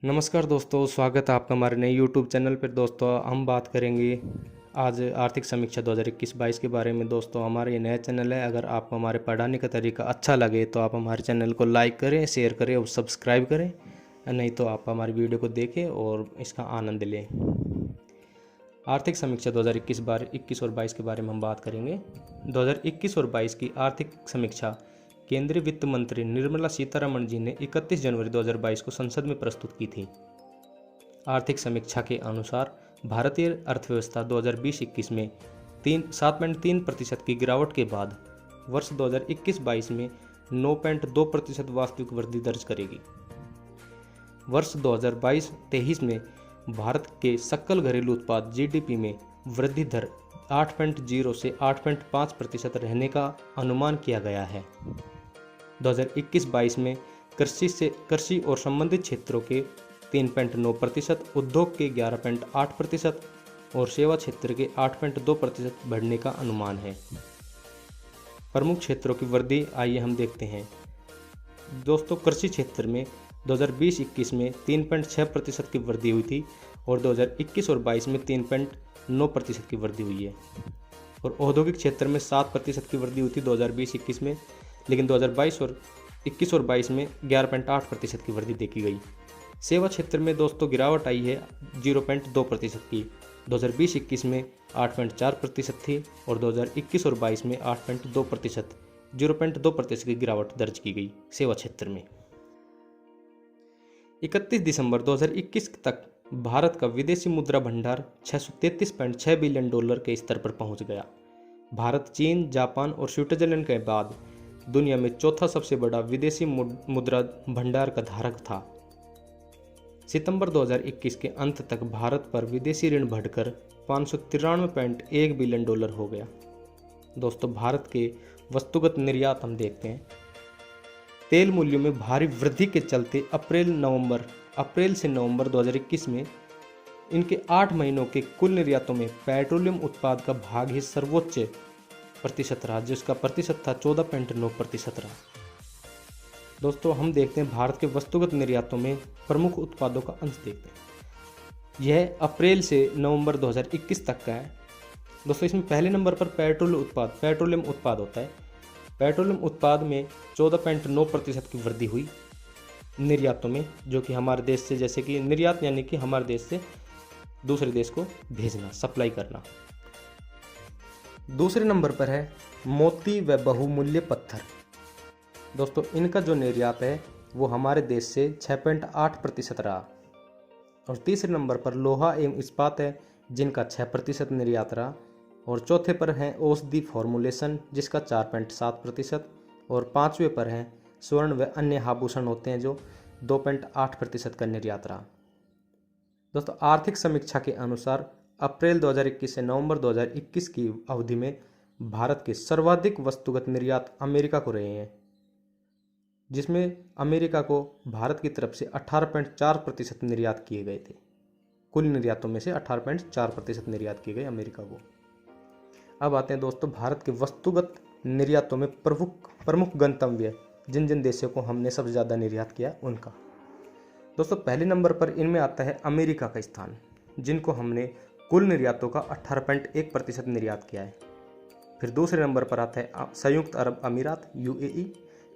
नमस्कार दोस्तों, स्वागत है आपका हमारे नए यूट्यूब चैनल पर। दोस्तों हम बात करेंगे आज आर्थिक समीक्षा 2021-22 के बारे में। दोस्तों हमारा ये नया चैनल है, अगर आपको हमारे पढ़ाने का तरीका अच्छा लगे तो आप हमारे चैनल को लाइक करें, शेयर करें और सब्सक्राइब करें, नहीं तो आप हमारी वीडियो को देखें और इसका आनंद लें। आर्थिक समीक्षा 2021 और 22 के बारे में हम बात करेंगे। 2021 और 22 की आर्थिक समीक्षा केंद्रीय वित्त मंत्री निर्मला सीतारमण जी ने 31 जनवरी 2022 को संसद में प्रस्तुत की थी। आर्थिक समीक्षा के अनुसार भारतीय अर्थव्यवस्था 2020-21 में 7.3% की गिरावट के बाद वर्ष 2021-22 में 9.2% वास्तविक वृद्धि दर्ज करेगी। वर्ष 2022-23 में भारत के सकल घरेलू उत्पाद (जीडीपी) में वृद्धि दर 8.0 से 8.5% रहने का अनुमान किया गया है। 2021-22 में कृषि और संबंधित क्षेत्रों के 3.9%, उद्योग के 11.8% और सेवा क्षेत्र के 8.2% बढ़ने का अनुमान है। प्रमुख क्षेत्रों की वृद्धि आइए हम देखते हैं। दोस्तों कृषि क्षेत्र में 2020-21 में 3.6% की वृद्धि हुई थी और 2021 और 22 में 3.9% की वृद्धि हुई है। और औद्योगिक क्षेत्र में 7% की वृद्धि हुई थी 2020-21 में, लेकिन 2021 और 22 में 11.8% की वृद्धि देखी गई। सेवा क्षेत्र में दोस्तों गिरावट आई है 0.2% की। 2020-21 में 8.4% थी और 2021 और 22 में 8.2%, 0.2% की गिरावट दर्ज की गई सेवा क्षेत्र में। 31 दिसंबर 2021 तक भारत का विदेशी मुद्रा भंडार $633.6 बिलियन के स्तर पर पहुंच गया। भारत चीन, जापान और स्विट्जरलैंड के बाद दुनिया में चौथा सबसे बड़ा विदेशी मुद्रा भंडार का धारक था। सितंबर 2021 के अंत तक भारत पर विदेशी ऋण बढ़कर $593.1 बिलियन हो गया। दोस्तों भारत के वस्तुगत निर्यात हम देखते हैं। तेल मूल्यों में भारी वृद्धि के चलते अप्रैल से नवंबर 2021 में इनके 8 महीनों के कुल निर्यातों में पेट्रोलियम उत्पाद का भाग ही सर्वोच्च प्रतिशत रहा, जिसका प्रतिशत था 14.9% रहा। दोस्तों हम देखते हैं भारत के वस्तुगत निर्यातों में प्रमुख उत्पादों का अंश देखते हैं। यह अप्रैल से नवंबर 2021 तक का है। दोस्तों इसमें पहले नंबर पर पेट्रोलियम उत्पाद होता है। पेट्रोलियम उत्पाद में 14.9% की वृद्धि हुई निर्यातों में, जो कि हमारे देश से, जैसे कि निर्यात यानी कि हमारे देश से दूसरे देश को भेजना, सप्लाई करना। दूसरे नंबर पर है मोती व बहुमूल्य पत्थर। दोस्तों इनका जो निर्यात है वो हमारे देश से 6.8% रहा। और तीसरे नंबर पर लोहा एवं इस्पात है, जिनका 6% निर्यात रहा। और चौथे पर है औषधि फॉर्मुलेशन, जिसका 4.7%। और पांचवें पर है स्वर्ण व अन्य आभूषण होते हैं, जो 2.8% का निर्यात रहा। दोस्तों आर्थिक समीक्षा के अनुसार अप्रैल 2021 से नवंबर 2021 की अवधि में भारत के सर्वाधिक वस्तुगत निर्यात अमेरिका को रहे हैं, जिसमें अमेरिका को भारत की तरफ से 18.4% निर्यात किए गए थे। कुल निर्यातों में से 18.4% निर्यात किए गए अमेरिका को। अब आते हैं दोस्तों भारत के वस्तुगत निर्यातों में प्रमुख गंतव्य, जिन जिन देशों को हमने सबसे ज़्यादा निर्यात किया उनका। दोस्तों पहले नंबर पर इनमें आता है अमेरिका का स्थान, जिनको हमने कुल निर्यातों का 18.1% निर्यात किया है। फिर दूसरे नंबर पर आता है संयुक्त अरब अमीरात UAE,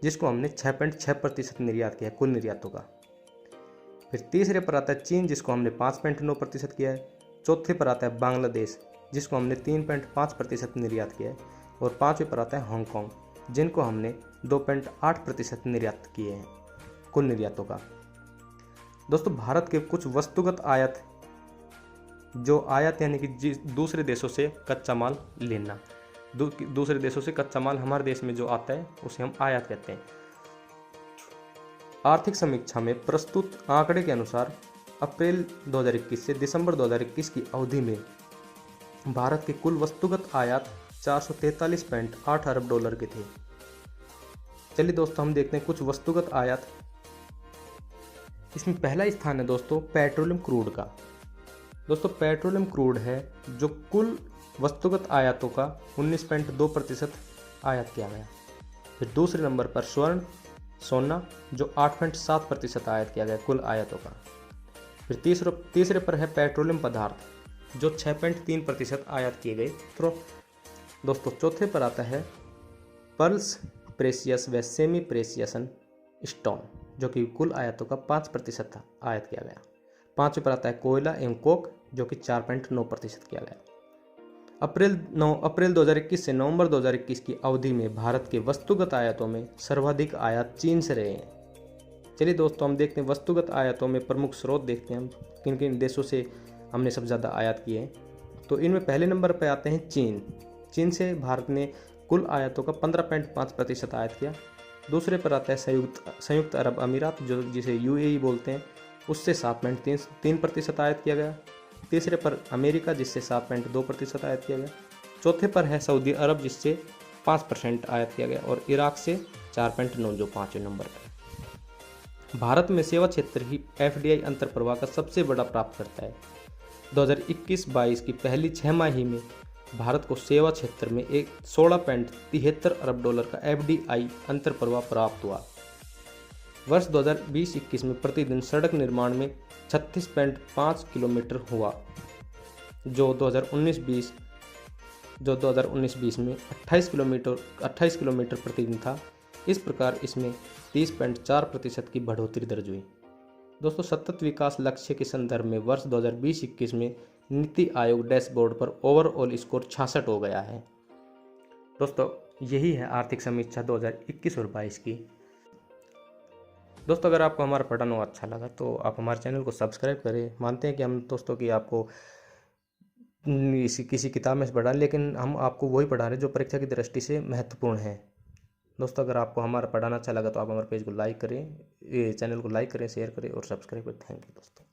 जिसको हमने 6.6% निर्यात किया है कुल निर्यातों का। फिर तीसरे पर आता है चीन, जिसको हमने 5.9% किया है। चौथे पर आता है बांग्लादेश, जिसको हमने 3.5% निर्यात किया है। और पाँचवें पर आता है हांगकांग, जिनको हमने 2.8% निर्यात किए हैं कुल निर्यातों का। दोस्तों भारत के कुछ वस्तुगत आयात, जो आयात यानी कि दूसरे देशों से कच्चा माल लेना, दूसरे देशों से कच्चा माल हमारे देश में जो आता है उसे हम आयात कहते हैं। आर्थिक समीक्षा में प्रस्तुत आंकड़े के अनुसार अप्रैल 2021 से दिसंबर 2021 की अवधि में भारत के कुल वस्तुगत आयात $443.8 अरब के थे। चलिए दोस्तों हम देखते हैं कुछ वस्तुगत आयात। इसमें पहला स्थान है दोस्तों पेट्रोलियम क्रूड का। दोस्तों पेट्रोलियम क्रूड है जो कुल वस्तुगत आयातों का 19.2% आयात किया गया। फिर दूसरे नंबर पर स्वर्ण, सोना जो 8.7% आयात किया गया कुल आयातों का। फिर तीसरे पर है पेट्रोलियम पदार्थ जो 6.3% आयात किए गए। तो दोस्तों चौथे पर आता है पर्ल्स, प्रेशियस व सेमी प्रेशियसन स्टोन जो कि कुल आयातों का 5% आयात किया गया। पाँचवें पर आता है कोयला एवं कोक जो कि 4.9% किया गया। अप्रैल 2021 से नवंबर 2021 की अवधि में भारत के वस्तुगत आयातों में सर्वाधिक आयात चीन से रहे हैं। चलिए दोस्तों हम देखते हैं वस्तुगत आयातों में प्रमुख स्रोत देखते हैं हम किन किन देशों से हमने सबसे ज़्यादा आयात किए हैं। तो इनमें पहले नंबर पर आते हैं चीन। चीन से भारत ने कुल आयातों का 15.5% आयात किया। दूसरे पर आता है संयुक्त अरब अमीरात जो जिसे यूएई बोलते हैं, उससे 7.3% आयात किया गया। तीसरे पर अमेरिका जिससे 7.2% आयात किया गया। चौथे पर है सऊदी अरब जिससे 5% आयात किया गया और इराक से 4.9 जो 5वें नंबर पर। भारत में सेवा क्षेत्र ही एफडीआई अंतर प्रवाह का सबसे बड़ा प्राप्तकर्ता है। 2021-22 की पहली 6 माही में भारत को सेवा क्षेत्र में 16.73 अरब डॉलर का एफडीआई अंतर प्रवाह प्राप्त हुआ। वर्ष 2020-21 में प्रतिदिन सड़क निर्माण में 36.5 किलोमीटर हुआ जो 2019-20 में 28 किलोमीटर प्रतिदिन था। इस प्रकार इसमें 30.4% की बढ़ोतरी दर्ज हुई। दोस्तों सतत विकास लक्ष्य के संदर्भ में वर्ष 2020-21 में नीति आयोग डैशबोर्ड पर ओवरऑल स्कोर 66 हो गया है। दोस्तों यही है आर्थिक समीक्षा 2021 और 22 की। दोस्तों अगर आपको हमारा पढ़ाना अच्छा लगा तो आप हमारे चैनल को सब्सक्राइब करें। मानते हैं कि हम दोस्तों कि आपको किसी किताब में से पढ़ा, लेकिन हम आपको वही पढ़ा रहे हैं जो परीक्षा की दृष्टि से महत्वपूर्ण है। दोस्तों अगर आपको हमारा पढ़ाना अच्छा लगा तो आप हमारे पेज को लाइक करें, चैनल को लाइक करें, शेयर करें और सब्सक्राइब करें। थैंक यू दोस्तों।